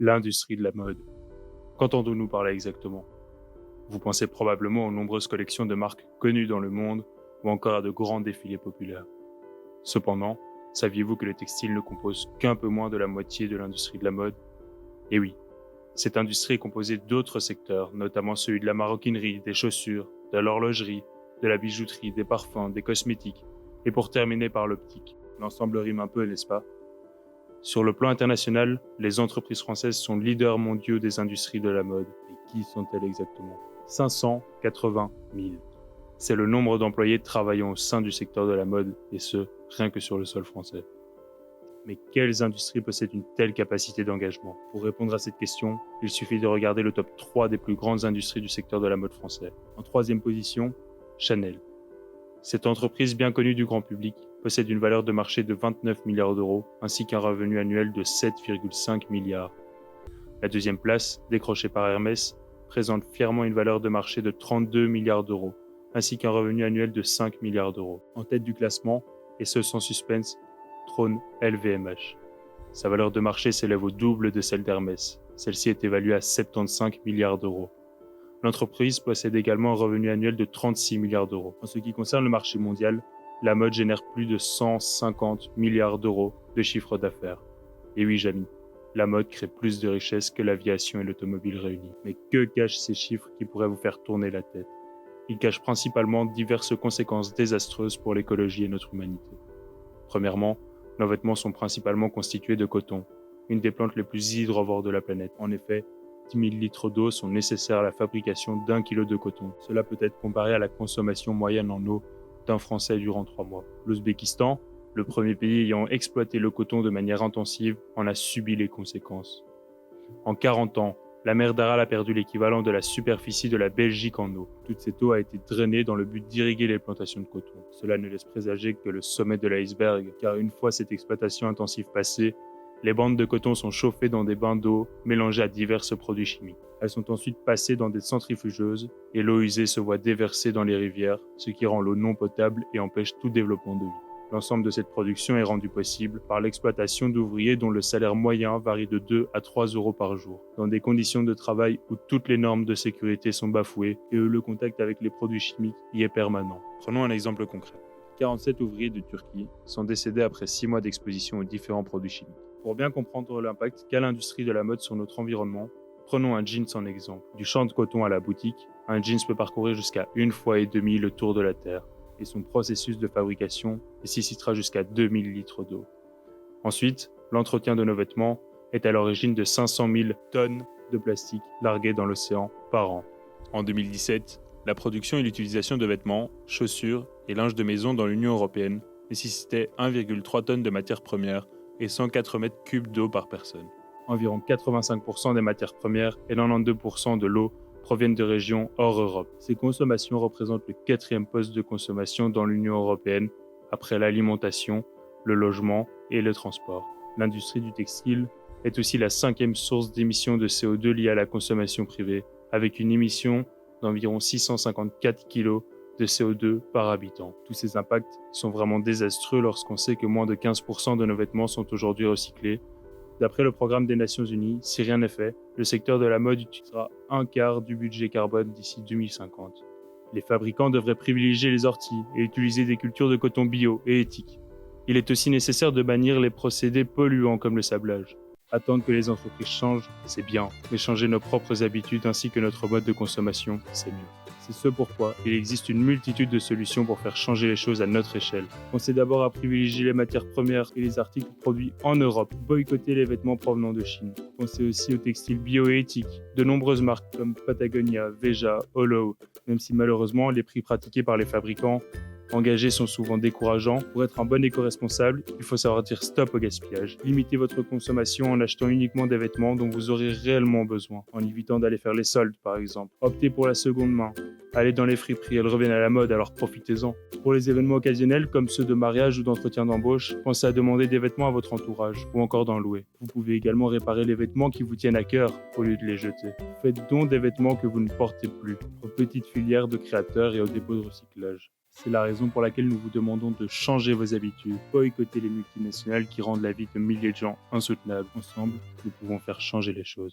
L'industrie de la mode. Qu'entendons-nous par là exactement? Vous pensez probablement aux nombreuses collections de marques connues dans le monde ou encore à de grands défilés populaires. Cependant, saviez-vous que le textile ne compose qu'un peu moins de la moitié de l'industrie de la mode? Et oui, cette industrie est composée d'autres secteurs, notamment celui de la maroquinerie, des chaussures, de l'horlogerie, de la bijouterie, des parfums, des cosmétiques, et pour terminer par l'optique. L'ensemble rime un peu, n'est-ce pas? Sur le plan international, les entreprises françaises sont leaders mondiaux des industries de la mode. Et qui sont-elles exactement? 580 000. C'est le nombre d'employés travaillant au sein du secteur de la mode, et ce, rien que sur le sol français. Mais quelles industries possèdent une telle capacité d'engagement? Pour répondre à cette question, il suffit de regarder le top 3 des plus grandes industries du secteur de la mode français. En troisième position, Chanel. Cette entreprise bien connue du grand public possède une valeur de marché de 29 milliards d'euros ainsi qu'un revenu annuel de 7,5 milliards. La deuxième place, décrochée par Hermès, présente fièrement une valeur de marché de 32 milliards d'euros ainsi qu'un revenu annuel de 5 milliards d'euros. En tête du classement, et ce sans suspense, trône LVMH. Sa valeur de marché s'élève au double de celle d'Hermès. Celle-ci est évaluée à 75 milliards d'euros. L'entreprise possède également un revenu annuel de 36 milliards d'euros. En ce qui concerne le marché mondial, la mode génère plus de 150 milliards d'euros de chiffre d'affaires. Et oui, Jamy, la mode crée plus de richesses que l'aviation et l'automobile réunis. Mais que cachent ces chiffres qui pourraient vous faire tourner la tête? Ils cachent principalement diverses conséquences désastreuses pour l'écologie et notre humanité. Premièrement, nos vêtements sont principalement constitués de coton, une des plantes les plus hydrovores de la planète. En effet, 10 000 litres d'eau sont nécessaires à la fabrication d'1 kilo de coton. Cela peut être comparé à la consommation moyenne en eau d'un Français durant 3 mois. L'Ouzbékistan, le premier pays ayant exploité le coton de manière intensive, en a subi les conséquences. En 40 ans, la mer d'Aral a perdu l'équivalent de la superficie de la Belgique en eau. Toute cette eau a été drainée dans le but d'irriguer les plantations de coton. Cela ne laisse présager que le sommet de l'iceberg, car une fois cette exploitation intensive passée, les bandes de coton sont chauffées dans des bains d'eau mélangés à divers produits chimiques. Elles sont ensuite passées dans des centrifugeuses et l'eau usée se voit déversée dans les rivières, ce qui rend l'eau non potable et empêche tout développement de vie. L'ensemble de cette production est rendu possible par l'exploitation d'ouvriers dont le salaire moyen varie de 2 à 3 euros par jour, dans des conditions de travail où toutes les normes de sécurité sont bafouées et où le contact avec les produits chimiques y est permanent. Prenons un exemple concret. 47 ouvriers de Turquie sont décédés après 6 mois d'exposition aux différents produits chimiques. Pour bien comprendre l'impact qu'a l'industrie de la mode sur notre environnement, prenons un jeans en exemple. Du champ de coton à la boutique, un jeans peut parcourir jusqu'à 1,5 fois le tour de la Terre. Et son processus de fabrication nécessitera jusqu'à 2000 litres d'eau. Ensuite, l'entretien de nos vêtements est à l'origine de 500 000 tonnes de plastique larguées dans l'océan par an. En 2017, la production et l'utilisation de vêtements, chaussures et linge de maison dans l'Union européenne nécessitait 1,3 tonnes de matières premières et 104 mètres cubes d'eau par personne. Environ 85% des matières premières et 92% de l'eau proviennent de régions hors Europe. Ces consommations représentent le 4e poste de consommation dans l'Union européenne, après l'alimentation, le logement et le transport. L'industrie du textile est aussi la 5e source d'émissions de CO2 liée à la consommation privée, avec une émission d'environ 654 kg de CO2 par habitant. Tous ces impacts sont vraiment désastreux lorsqu'on sait que moins de 15% de nos vêtements sont aujourd'hui recyclés. D'après le programme des Nations Unies, si rien n'est fait, le secteur de la mode utilisera un quart du budget carbone d'ici 2050. Les fabricants devraient privilégier les orties et utiliser des cultures de coton bio et éthiques. Il est aussi nécessaire de bannir les procédés polluants comme le sablage. Attendre que les entreprises changent, c'est bien, mais changer nos propres habitudes ainsi que notre mode de consommation, c'est mieux. C'est ce pourquoi il existe une multitude de solutions pour faire changer les choses à notre échelle. Pensez d'abord à privilégier les matières premières et les articles produits en Europe. Boycottez les vêtements provenant de Chine. Pensez aussi aux textiles bio et éthiques. De nombreuses marques comme Patagonia, Veja, Hollow, même si malheureusement les prix pratiqués par les fabricants engagés sont souvent décourageants. Pour être un bon éco-responsable, il faut savoir dire stop au gaspillage. Limitez votre consommation en achetant uniquement des vêtements dont vous aurez réellement besoin, en évitant d'aller faire les soldes par exemple. Optez pour la seconde main. Allez dans les friperies, elles reviennent à la mode, alors profitez-en. Pour les événements occasionnels comme ceux de mariage ou d'entretien d'embauche, pensez à demander des vêtements à votre entourage ou encore d'en louer. Vous pouvez également réparer les vêtements qui vous tiennent à cœur au lieu de les jeter. Faites don des vêtements que vous ne portez plus aux petites filières de créateurs et aux dépôts de recyclage. C'est la raison pour laquelle nous vous demandons de changer vos habitudes, boycotter les multinationales qui rendent la vie de milliers de gens insoutenable. Ensemble, nous pouvons faire changer les choses.